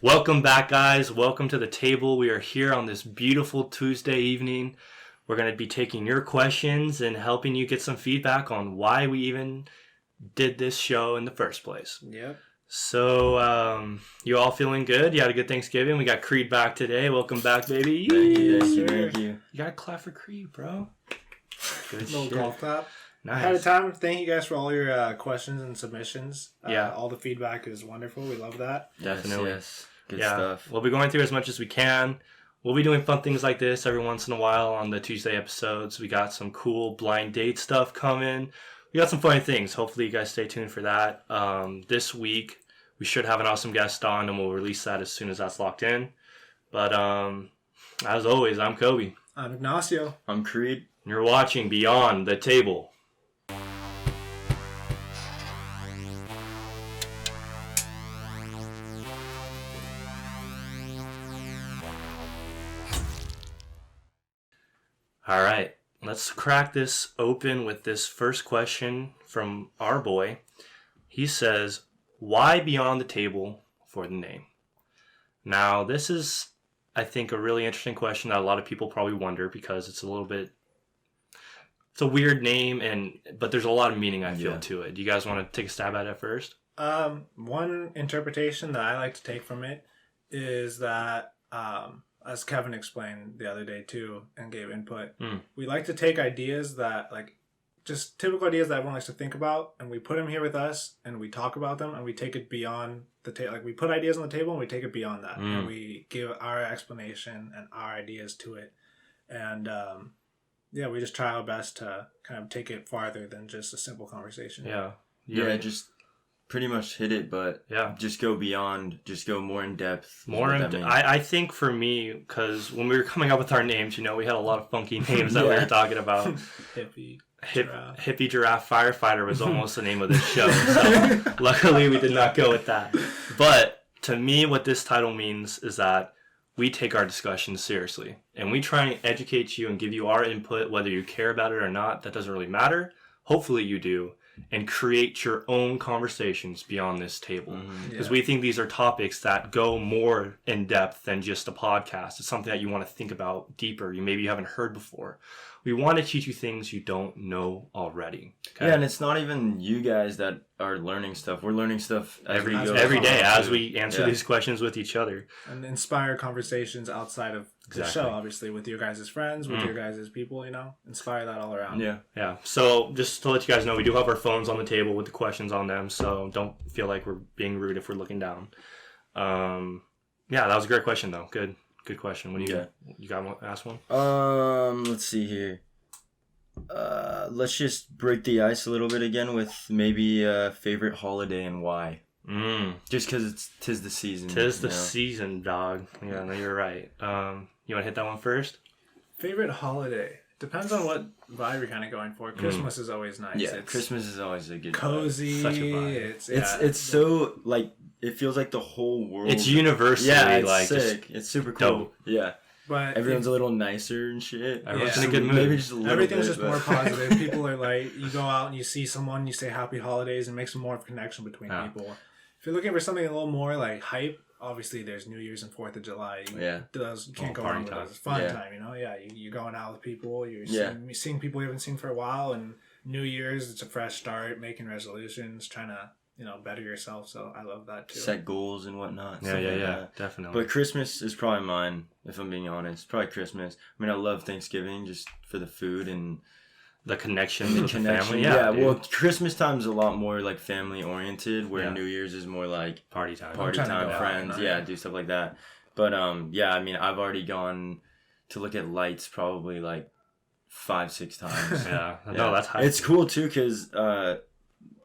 Welcome back, guys. Welcome to the table. We are here on this beautiful Tuesday evening. We're going to be taking your questions and helping you get some feedback on why we even did this show in the first place. Yep. So, you all feeling good? You had a good Thanksgiving? We got Creed back today. Welcome back, baby. Thank you. You got to clap for Creed, bro. Good Little shit. golf clap. Nice. Had a time. Thank you guys for all your questions and submissions. Yeah. All the feedback is wonderful. We love that. Definitely. Yes. Good stuff. We'll be going through as much as we can. We'll be doing fun things like this every once in a while on the Tuesday episodes. We got some cool blind date stuff coming. We got some funny things. Hopefully you guys stay tuned for that. This week we should have an awesome guest on, and we'll release that as soon as that's locked in. But as always, I'm Kobe. I'm Ignacio. I'm Creed. You're watching Beyond the Table. All right, let's crack this open with this first question from our boy. He says, why Beyond the Table for the name? Now, this is, I think, a really interesting question that a lot of people probably wonder because it's a weird name, but there's a lot of meaning, I feel, to it. Do you guys want to take a stab at it first? One interpretation that I like to take from it is that, as Kevin explained the other day too and gave input, we like to take ideas that, like, just typical ideas that everyone likes to think about, and we put them here with us and we talk about them and we take it beyond the table. Like, we put ideas on the table and we take it beyond that and we give our explanation and our ideas to it. And we just try our best to kind of take it farther than just a simple conversation. Yeah, just pretty much hit it, but just go beyond, just go more in depth. I think for me, because when we were coming up with our names, we had a lot of funky names that we were talking about. Hippie Giraffe Firefighter was almost the name of this show. So luckily we did not go with that. But to me, what this title means is that we take our discussions seriously. And we try and educate you and give you our input, whether you care about it or not. That doesn't really matter. Hopefully you do. And create your own conversations beyond this table. Because we think these are topics that go more in depth than just a podcast. It's something that you want to think about deeper. Maybe you haven't heard before. We want to teach you things you don't know already. Okay? Yeah, and it's not even you guys that are learning stuff. We're learning stuff every day as we answer these questions with each other. And inspire conversations outside of the show, obviously, with your guys' friends, with your guys' people, inspire that all around. Yeah. So just to let you guys know, we do have our phones on the table with the questions on them, so don't feel like we're being rude if we're looking down. That was a great question, though. Good question. What do you got? You got one? Ask one? Let's see here. Let's just break the ice a little bit again with maybe a favorite holiday and why. Just because tis the season. Tis the season, dog. Yeah, no, you're right. You want to hit that one first? Favorite holiday? Depends on what vibe you're kind of going for. Christmas is always nice. Yeah, Christmas is always a good cozy. Vibe. Such a vibe. It's so, like, it feels like the whole world. It's universally, it's sick. It's super cool. Dope. Yeah. But everyone's a little nicer and shit. Everyone's in a good mood. Maybe just a little everything's bit, just more positive. People are like, you go out and you see someone, you say happy holidays, and makes more of a connection between people. If you're looking for something a little more like hype, obviously there's New Year's and 4th of July. You can't go wrong with those. It's fun time, you're going out with people, you're seeing people you haven't seen for a while, and New Year's, it's a fresh start, making resolutions, trying to better yourself. So I love that too. Set goals and whatnot. Yeah, definitely. But Christmas is probably mine, if I'm being honest. Probably Christmas. I mean, I love Thanksgiving just for the food and the connection with the family. Yeah, well, Christmas time is a lot more like family oriented, where New Year's is more like party time, friends. Do stuff like that. But I mean, I've already gone to look at lights probably like 5-6 times. No, that's high. It's cool too because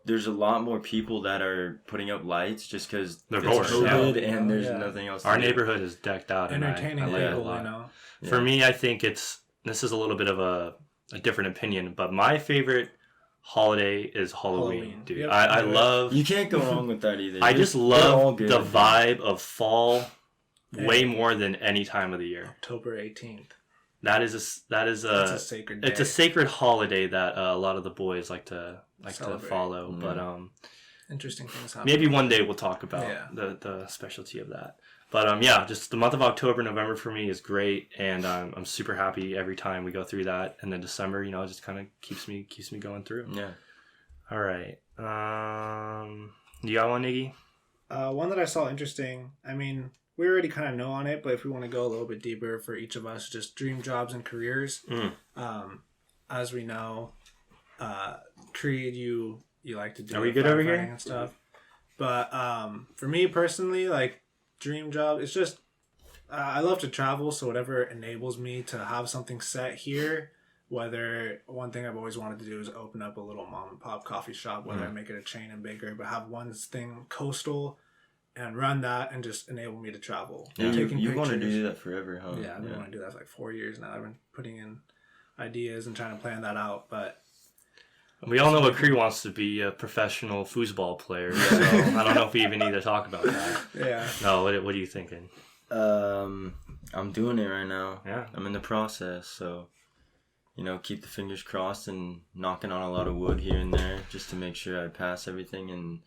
there's a lot more people that are putting up lights just because they're bored COVID and there's nothing else. Our neighborhood is decked out. Entertaining and I like people, it a lot. For me, I think this is a little bit of a different opinion, but my favorite holiday is Halloween, dude. Yep. I love... You can't go wrong with that either. I just love the vibe of fall way more than any time of the year. October 18th. It's a sacred day. It's a sacred holiday that a lot of the boys like to follow. Mm-hmm. But interesting things happen. Maybe one day we'll talk about the specialty of that. But just the month of October, November for me is great, and I'm super happy every time we go through that. And then December, just kind of keeps me going through. Yeah. All right. You got one, Iggy? One that I saw interesting. I mean, we already kind of know on it, but if we want to go a little bit deeper for each of us, just dream jobs and careers. As we know, Creed, you like to do. Are we good over here? And stuff. But for me personally, like dream job, it's just I love to travel, so whatever enables me to have something set here. Whether one thing I've always wanted to do is open up a little mom and pop coffee shop, whether I make it a chain and bigger, but have one thing coastal and run that and just enable me to travel. Yeah, you want to do that forever, huh? Yeah, I've been wanting to do that for like 4 years now. I've been putting in ideas and trying to plan that out, but we all know what Creed wants to be, a professional foosball player, so I don't know if we even need to talk about that. Yeah. No, what are you thinking? I'm doing it right now. Yeah. I'm in the process, so keep the fingers crossed and knocking on a lot of wood here and there just to make sure I pass everything and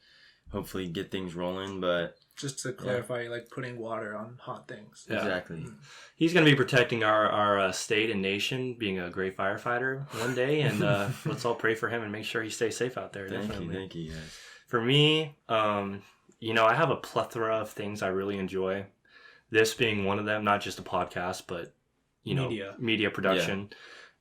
hopefully get things rolling. But just to clarify, you like putting water on hot things. Yeah. Exactly. He's going to be protecting our state and nation, being a great firefighter one day, and let's all pray for him and make sure he stays safe out there. Thank you, guys. For me, I have a plethora of things I really enjoy. This being one of them, not just a podcast, but media production. Yeah.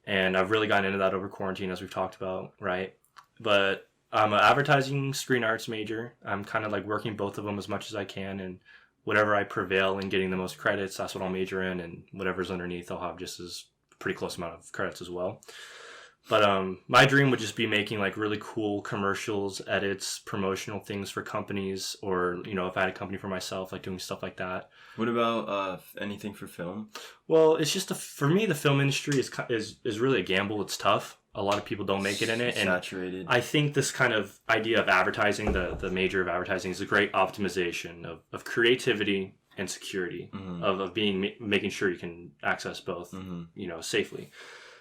And I've really gotten into that over quarantine, as we've talked about, right? But I'm an advertising screen arts major. I'm kind of like working both of them as much as I can, and whatever I prevail in getting the most credits, that's what I'll major in, and whatever's underneath, I'll have just as pretty close amount of credits as well. But my dream would just be making like really cool commercials, edits, promotional things for companies, or if I had a company for myself, like doing stuff like that. What about anything for film? Well, it's just for me, the film industry is really a gamble. It's tough. A lot of people don't make it in it. Saturated. And I think this kind of idea of advertising, the major of advertising, is a great optimization of creativity and security, of making sure you can access both, safely.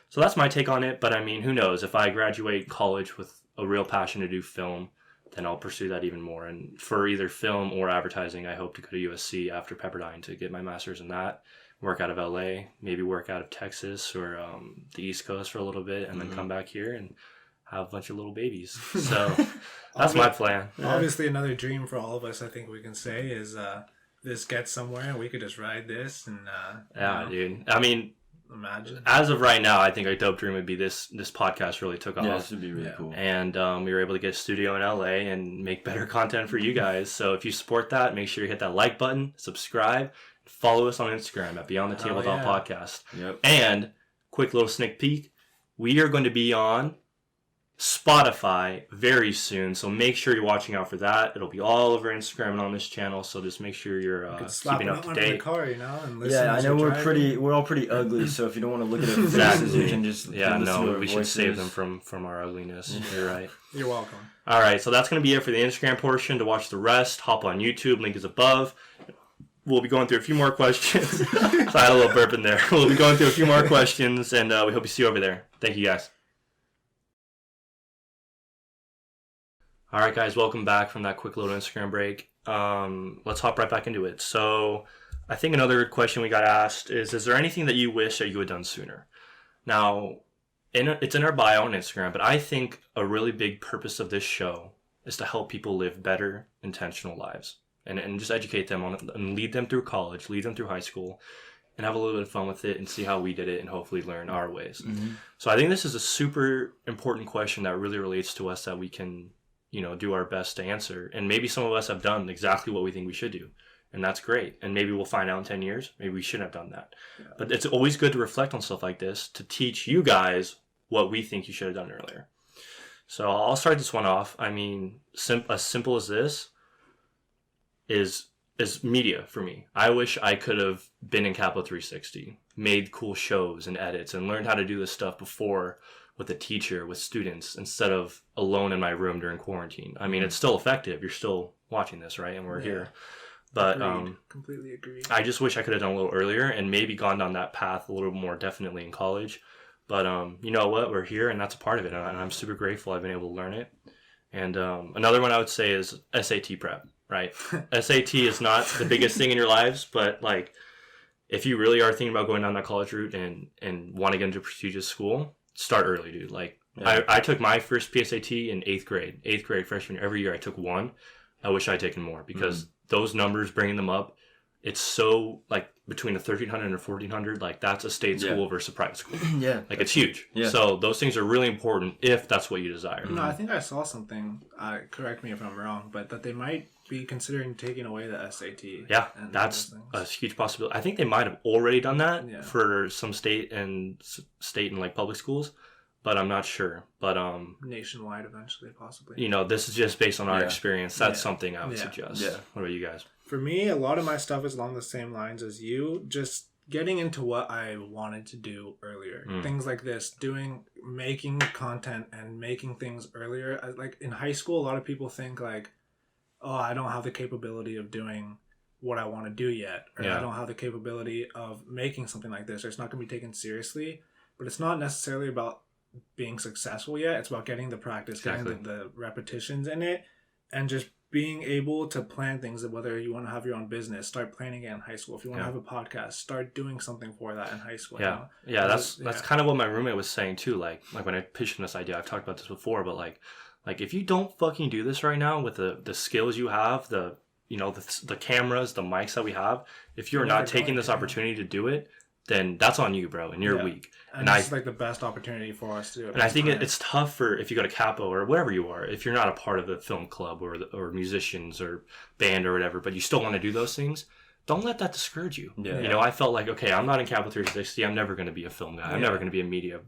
So that's my take on it. But I mean, who knows? If I graduate college with a real passion to do film, then I'll pursue that even more. And for either film or advertising, I hope to go to USC after Pepperdine to get my master's in that. Work out of LA, maybe work out of Texas or the East Coast for a little bit, and then come back here and have a bunch of little babies. So that's my plan. Obviously, another dream for all of us, I think we can say, is this gets somewhere and we could just ride this. And dude. I mean, imagine. As of right now, I think a dope dream would be this podcast really took off. Yeah, this would be really cool. And we were able to get a studio in LA and make better content for you guys. So if you support that, make sure you hit that like button, subscribe, follow us on Instagram at Beyond the Tabletop Podcast. Yep. And quick little sneak peek, we are going to be on Spotify very soon, so make sure you're watching out for that. It'll be all over Instagram and on this channel, so just make sure you're keeping up to date. In the car, and listen I know we're all pretty ugly, so if you don't want to look at our faces, you can just we should save them from our ugliness. You're right. You're welcome. All right, so that's going to be it for the Instagram portion. To watch the rest, hop on YouTube. Link is above. We'll be going through a few more questions. So I had a little burp in there. We'll be going through a few more questions, and we hope you see you over there. Thank you, guys. All right, guys, welcome back from that quick little Instagram break. Let's hop right back into it. So I think another question we got asked is there anything that you wish that you had done sooner? Now, it's in our bio on Instagram, but I think a really big purpose of this show is to help people live better, intentional lives and just educate them on it and lead them through college, lead them through high school, and have a little bit of fun with it and see how we did it and hopefully learn our ways. So I think this is a super important question that really relates to us that we can do our best to answer. And maybe some of us have done exactly what we think we should do. And that's great. And maybe we'll find out in 10 years. Maybe we shouldn't have done that. Yeah. But it's always good to reflect on stuff like this to teach you guys what we think you should have done earlier. So I'll start this one off. I mean, as simple as this is media for me. I wish I could have been in Capital 360, made cool shows and edits, and learned how to do this stuff before with a teacher, with students, instead of alone in my room during quarantine. I mean, it's still effective. You're still watching this, right? And we're here. But completely agree. I just wish I could have done a little earlier and maybe gone down that path a little more definitely in college. But you know what? We're here, and that's a part of it. And I'm super grateful I've been able to learn it. And another one I would say is SAT prep, right? SAT is not the biggest thing in your lives, but like if you really are thinking about going down that college route and want to get into a prestigious school, start early, dude. Like I took my first PSAT in 8th grade freshman year. Every year I took one. I wish I'd taken more because those numbers, bringing them up, it's so like between a 1,300 and a 1,400, like that's a state school versus a private school. Like it's huge. So those things are really important if that's what you desire. No, I think I saw something, correct me if I'm wrong, but that they might be considering taking away the SAT. Yeah, that's a huge possibility. I think they might have already done that for some state and like public schools, but I'm not sure. But nationwide eventually, possibly. You know, this is just based on our experience. That's something I would suggest. What about you guys? For me, a lot of my stuff is along the same lines as you. Just getting into what I wanted to do earlier. Things like this, making content and making things earlier. Like in high school, a lot of people think like, oh, I don't have the capability of doing what I want to do yet. Or I don't have the capability of making something like this. Or it's not going to be taken seriously. But it's not necessarily about being successful yet. It's about getting the practice, getting the repetitions in it, and just being able to plan things. That whether you want to have your own business, start planning it in high school. If you want to have a podcast, start doing something for that in high school. That's kind of what my roommate was saying too. Like when I pitched him this idea, I've talked about this before, but like if you don't fucking do this right now with the skills you have, the cameras, the mics that we have, if you're not taking this opportunity to do it, then that's on you, bro, and you're weak. And it's like the best opportunity for us to do it. And I think it's tough for, if you go to Capo or wherever you are, if you're not a part of the film club or musicians or band or whatever, but you still want to do those things, don't let that discourage you. You know, I felt like, okay, I'm not in Capo 360. I'm never going to be a film guy. I'm never going to be a media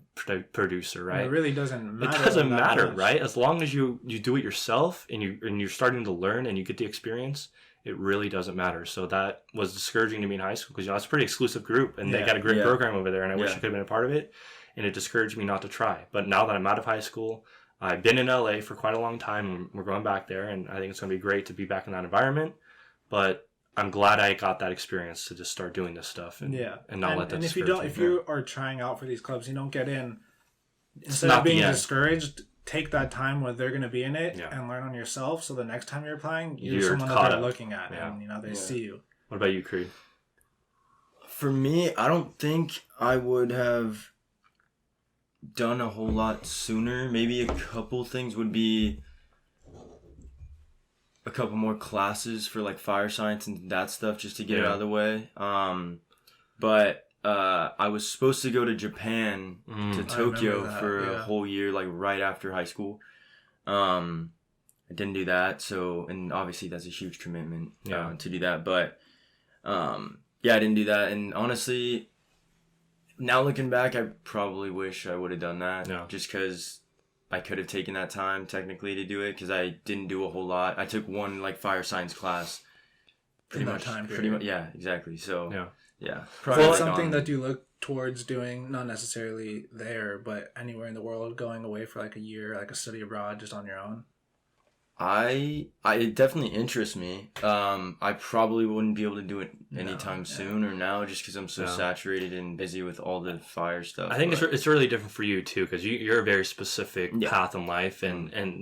producer, right? It really doesn't matter. It doesn't matter, right? As long as you do it yourself and you're starting to learn and you get the experience, it really doesn't matter. So that was discouraging to me in high school because it's a pretty exclusive group and they got a great program over there and I wish I could have been a part of it, and it discouraged me not to try. But now that I'm out of high school, I've been in LA for quite a long time and we're going back there, and I think it's going to be great to be back in that environment. But I'm glad I got that experience to just start doing this stuff and not let that. And if you are trying out for these clubs, you don't get in. Instead of being discouraged, take that time where they're going to be in it and learn on yourself. So the next time you're applying, you're someone that they're looking at and they see you. What about you, Creed? For me, I don't think I would have done a whole lot sooner. Maybe a couple things would be a couple more classes for like fire science and that stuff just to get it out of the way. But I was supposed to go to Japan to Tokyo for a whole year, like right after high school. I didn't do that, so, and obviously that's a huge commitment to do that. But I didn't do that, and honestly, now looking back, I probably wish I would have done that, just because I could have taken that time technically to do it, because I didn't do a whole lot. I took one like fire science class. Pretty much, yeah, exactly. So probably well, something that you look towards doing, not necessarily there, but anywhere in the world, going away for like a year, like a study abroad, just on your own. It definitely interests me. I probably wouldn't be able to do it anytime soon or now, just because I'm so saturated and busy with all the fire stuff. I think it's really different for you too, because you're a very specific path in life,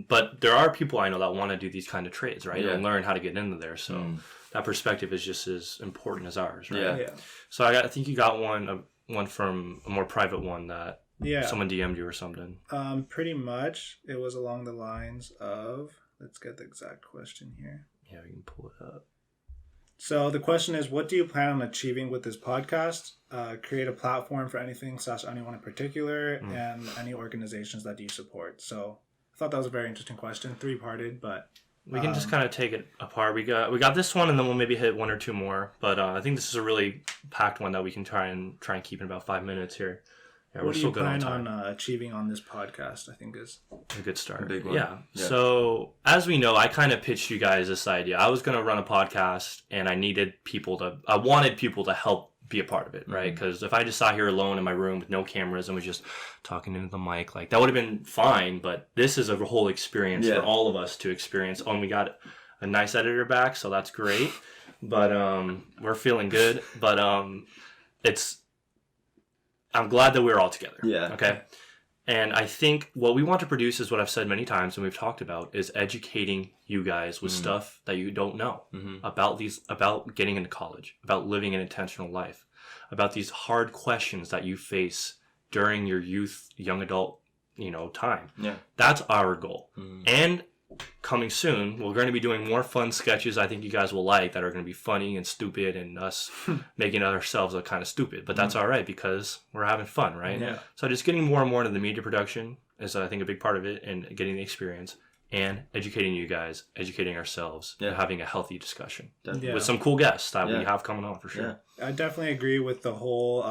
but there are people I know that want to do these kind of trades, right, and learn how to get into there. So that perspective is just as important as ours, right? So I think you got one from a more private one that someone DM'd you or something. Pretty much, it was along the lines of. Let's get the exact question here. Yeah, we can pull it up. So the question is, what do you plan on achieving with this podcast? Create a platform for anything / anyone in particular, and any organizations that you support. So I thought that was a very interesting question. 3-parted, but we can just kind of take it apart. We got this one, and then we'll maybe hit one or two more. But I think this is a really packed one that we can try and keep in about 5 minutes here. Yeah, what do you plan on achieving on this podcast? I think is a good start. A big one. Yeah. So as we know, I kind of pitched you guys this idea. I was going to run a podcast, and I wanted people to help be a part of it, right? Because if I just sat here alone in my room with no cameras and was just talking into the mic, like that would have been fine. But this is a whole experience for all of us to experience. And we got a nice editor back, so that's great. But we're feeling good. But I'm glad that we're all together. Yeah. Okay. And I think what we want to produce is what I've said many times and we've talked about is educating you guys with stuff that you don't know about getting into college, about living an intentional life, about these hard questions that you face during your youth, young adult, time. Yeah. That's our goal. And coming soon, we're going to be doing more fun sketches I think you guys will like that are going to be funny and stupid and us making ourselves look kind of stupid. But that's all right because we're having fun, right? Yeah. So just getting more and more into the media production is, I think, a big part of it, and getting the experience and educating you guys, educating ourselves, and having a healthy discussion with some cool guests that we have coming on for sure. Yeah. I definitely agree with the whole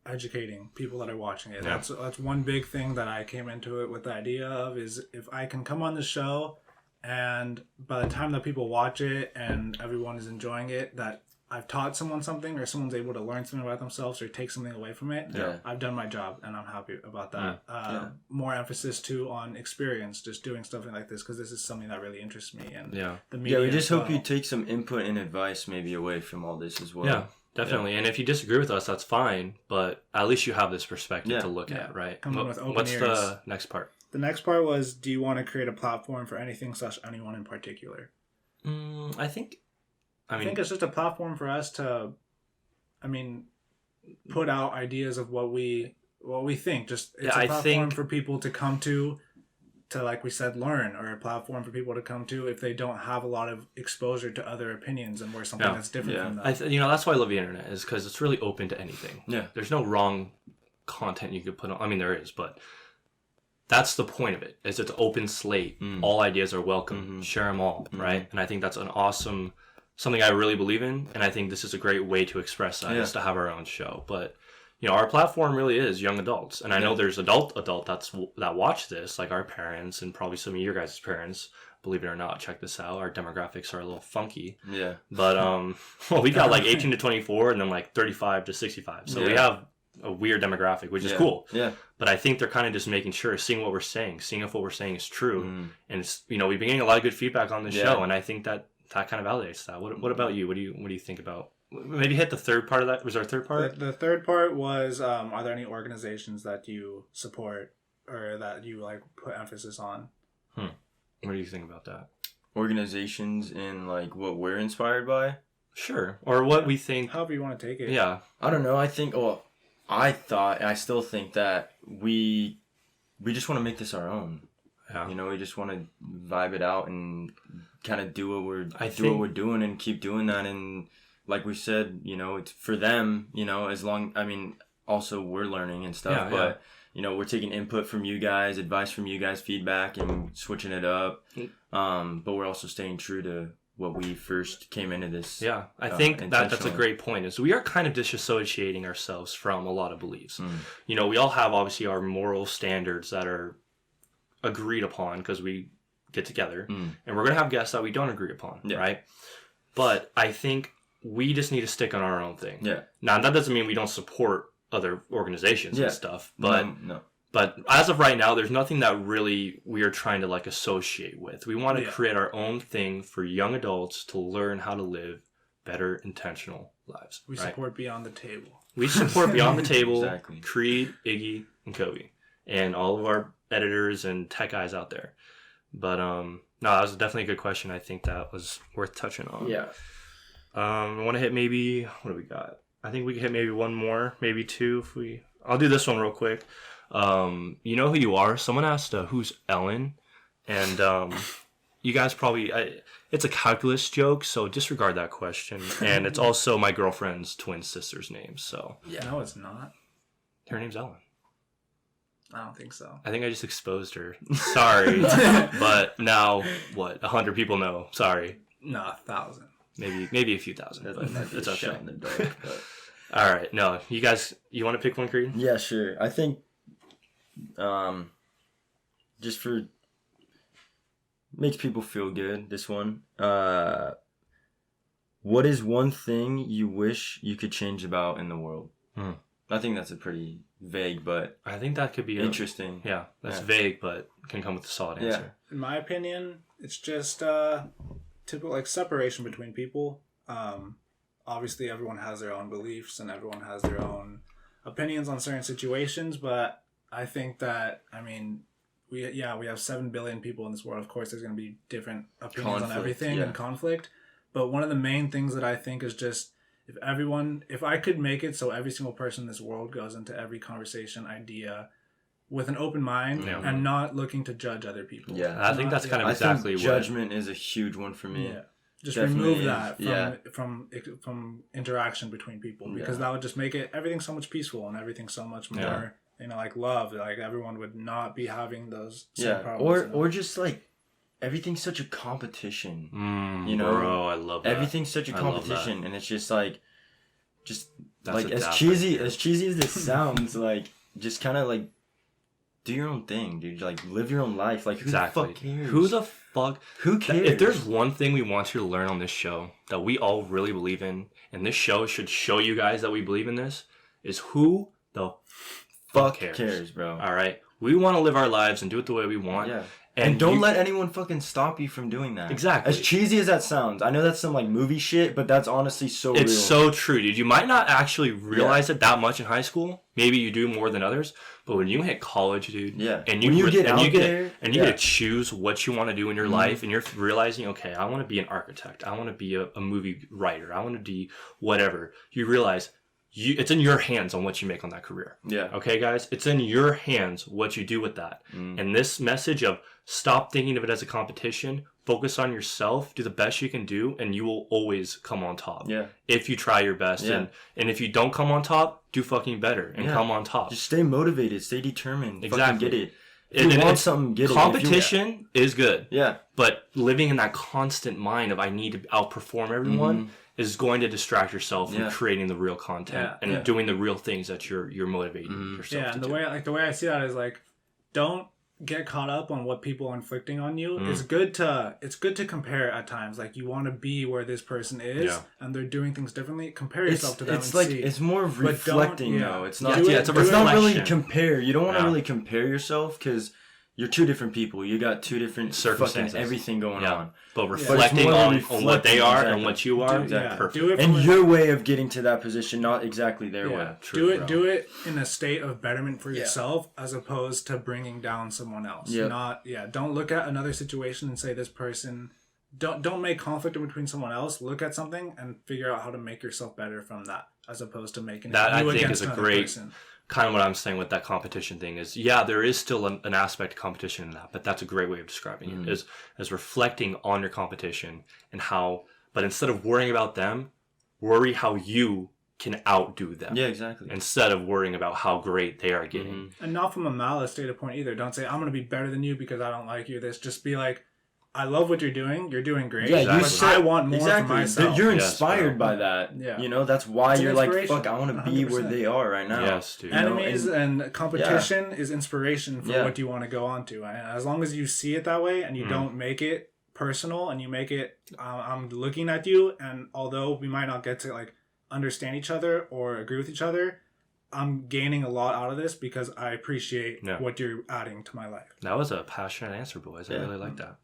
educating people that are watching it. That's one big thing that I came into it with the idea of, is if I can come on the show and by the time that people watch it and everyone is enjoying it, that I've taught someone something or someone's able to learn something about themselves or take something away from it, I've done my job and I'm happy about that. More emphasis too on experience, just doing something like this because this is something that really interests me. And the media we just hope you take some input and advice maybe away from all this as well. Yeah. Definitely. And if you disagree with us, that's fine. But at least you have this perspective to look at, right? What's the next part? The next part was, do you want to create a platform for anything/anyone in particular? I think it's just a platform for us to, put out ideas of what we think. Just it's a platform for people to come to, like we said, learn, or a platform for people to come to if they don't have a lot of exposure to other opinions and we're something that's different from them. That's why I love the internet, is because it's really open to anything. Yeah. There's no wrong content you could put on. I mean, there is, but that's the point of it, is it's an open slate. All ideas are welcome. Share them all, right? And I think that's something I really believe in, and I think this is a great way to express that, is to have our own show. But our platform really is young adults, and I know there's adult that watch this, like our parents and probably some of your guys' parents. Believe it or not, check this out. Our demographics are a little funky. Yeah. But we got like 18 to 24, and then like 35 to 65. So we have a weird demographic, which is cool. Yeah. But I think they're kind of just making sure, seeing what we're saying, seeing if what we're saying is true, and it's we've been getting a lot of good feedback on this show, and I think that kind of validates that. What about you? What do you think about? Maybe hit the third part of that. Was there a third part? The third part was, are there any organizations that you support or that you like put emphasis on? What do you think about that? Organizations and like what we're inspired by? Sure. Or what we think. However you want to take it. Yeah. I don't know. I still think that we just want to make this our own. Yeah. We just want to vibe it out and kind of do what we're doing and keep doing that. And like we said, it's for them, also we're learning and stuff, but we're taking input from you guys, advice from you guys, feedback, and switching it up. But we're also staying true to what we first came into this. Yeah, I think that's a great point, is we are kind of disassociating ourselves from a lot of beliefs. We all have obviously our moral standards that are agreed upon because we get together, and we're going to have guests that we don't agree upon, right? But I think we just need to stick on our own thing. Yeah. Now, that doesn't mean we don't support other organizations and stuff, but no. But as of right now, there's nothing that really we are trying to like associate with. We want to create our own thing for young adults to learn how to live better, intentional lives. We support Beyond the Table. We support Beyond the Table, exactly. Creed, Iggy, and Kobe, and all of our editors and tech guys out there. But no, that was definitely a good question. I think that was worth touching on. Yeah. I want to hit maybe, what do we got? I think we can hit maybe one more, maybe two. I'll do this one real quick. You know who you are? Someone asked who's Ellen, and you guys probably it's a calculus joke, so disregard that question. And it's also my girlfriend's twin sister's name. So no, it's not. Her name's Ellen. I don't think so. I think I just exposed her. Sorry, but now what? 100 people know. Sorry. No, 1,000. Maybe a few thousand. But it's okay. Shot in the dark, but... All right. No, you guys, you want to pick one, Creed? Yeah, sure. I think, just for makes people feel good. This one. What is one thing you wish you could change about in the world? I think that's a pretty vague, but I think that could be interesting. That's vague, but can come with a solid answer. In my opinion, it's just typical like separation between people. Obviously, everyone has their own beliefs and everyone has their own opinions on certain situations, but I think that, I mean, we have 7 billion people in this world. Of course, there's going to be different opinions on everything and conflict. But one of the main things that I think is just, if I could make it so every single person in this world goes into every conversation, idea, with an open mind and not looking to judge other people. Yeah, I think that's kind of exactly what... judgment is a huge one for me. Yeah. Just remove that from interaction between people, because that would just make everything so much peaceful and everything so much more, like love. Like everyone would not be having those same problems. Or just like everyththing's such a competition. Bro, I love that. Everything's such a competition, and it's just like, as cheesy as this sounds, like just kind of like do your own thing, dude. Like live your own life. Like who the fuck cares? Who cares? If there's one thing we want you to learn on this show that we all really believe in, and this show should show you guys that we believe in this, is who the fuck cares, bro. All right, we want to live our lives and do it the way we want. Yeah. And don't let anyone fucking stop you from doing that. Exactly. As cheesy as that sounds, I know that's some like movie shit, but that's honestly so real. It's so true, dude. You might not actually realize it that much in high school. Maybe you do more than others. But when you hit college, dude, and you get to choose what you want to do in your life, and you're realizing, okay, I want to be an architect. I want to be a movie writer. I want to be whatever. You realize it's in your hands on what you make on that career. Yeah. Okay, guys? It's in your hands what you do with that. And this message of stop thinking of it as a competition, focus on yourself, do the best you can do, and you will always come on top. Yeah. If you try your best. Yeah. And if you don't come on top, do fucking better and come on top. Just stay motivated, stay determined. Exactly. Fucking get it. If you want something, get competition is good. Yeah. But living in that constant mind of I need to outperform everyone is going to distract yourself from creating the real content and doing the real things that you're motivating yourself to do. Yeah, and the way I see that is like, don't get caught up on what people are inflicting on you. It's good to compare at times. Like you want to be where this person is and they're doing things differently. Compare yourself to them. It's more of reflecting though. It's not it's not really compare. You don't want to really compare yourself because you're two different people. You got two different circumstances, everything going on. But reflecting on what they are and what you are, perfect. And your way of getting to that position, not exactly their way. True, do it in a state of betterment for yourself, as opposed to bringing down someone else. Don't look at another situation and say this person. Don't make conflict in between someone else. Look at something and figure out how to make yourself better from that, as opposed to making that. I think is a great person. Kind of what I'm saying with that competition thing is, there is still an aspect of competition in that, but that's a great way of describing it, is reflecting on your competition and how, but instead of worrying about them, worry how you can outdo them. Yeah, exactly. Instead of worrying about how great they are getting. And not from a malice data point either. Don't say, I'm going to be better than you because I don't like you. Just be like, I love what you're doing. You're doing great. Yeah, exactly. I want more for myself. You're inspired by that. Yeah. You know, that's why you're like, fuck, I want to be 100%. Where they are right now. Yes, dude. Enemies and competition is inspiration for what you want to go on to. And as long as you see it that way and you don't make it personal and you make it, I'm looking at you, and although we might not get to like understand each other or agree with each other, I'm gaining a lot out of this because I appreciate what you're adding to my life. That was a passionate answer, boys. I really like that.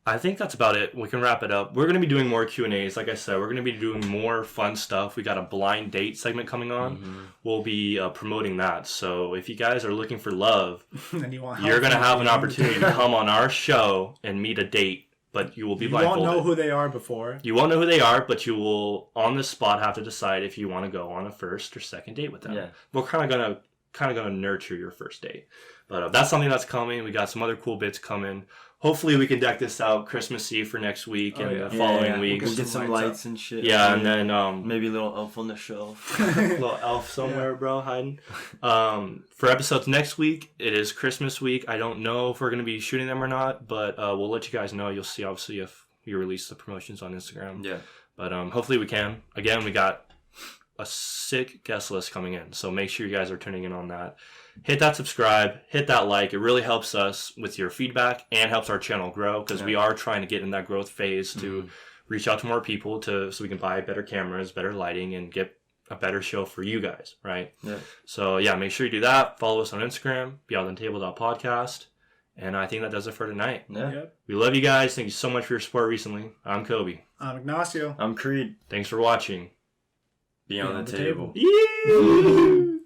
I think that's about it. We can wrap it up. We're going to be doing more Q&As. Like I said, we're going to be doing more fun stuff. We got a blind date segment coming on. We'll be promoting that. So if you guys are looking for love, you're going to have an opportunity to come on our show and meet a date. But you will be blindfolded. You won't know who they are before. You won't know who they are, but you will, on the spot, have to decide if you want to go on a first or second date with them. Yeah. We're kind of gonna nurture your first date. But that's something that's coming. We got some other cool bits coming. Hopefully we can deck this out Christmas Eve for next week and the following weeks. We'll get some lights and shit. Yeah, and then maybe a little elf on the shelf. A little elf somewhere, bro, hiding. For episodes next week, it is Christmas week. I don't know if we're going to be shooting them or not, but we'll let you guys know. You'll see, obviously, if we release the promotions on Instagram. Yeah. But hopefully we can. Again, we got a sick guest list coming in, so make sure you guys are tuning in on that. Hit that subscribe, hit that like. It really helps us with your feedback and helps our channel grow, because we are trying to get in that growth phase to reach out to more people so we can buy better cameras, better lighting, and get a better show for you guys, right? Yeah. So yeah, make sure you do that. Follow us on Instagram, beyondthetable.podcast. And I think that does it for tonight. Yeah. Yep. We love you guys. Thank you so much for your support recently. I'm Kobe. I'm Ignacio. I'm Creed. Thanks for watching Beyond the Table. Yeah.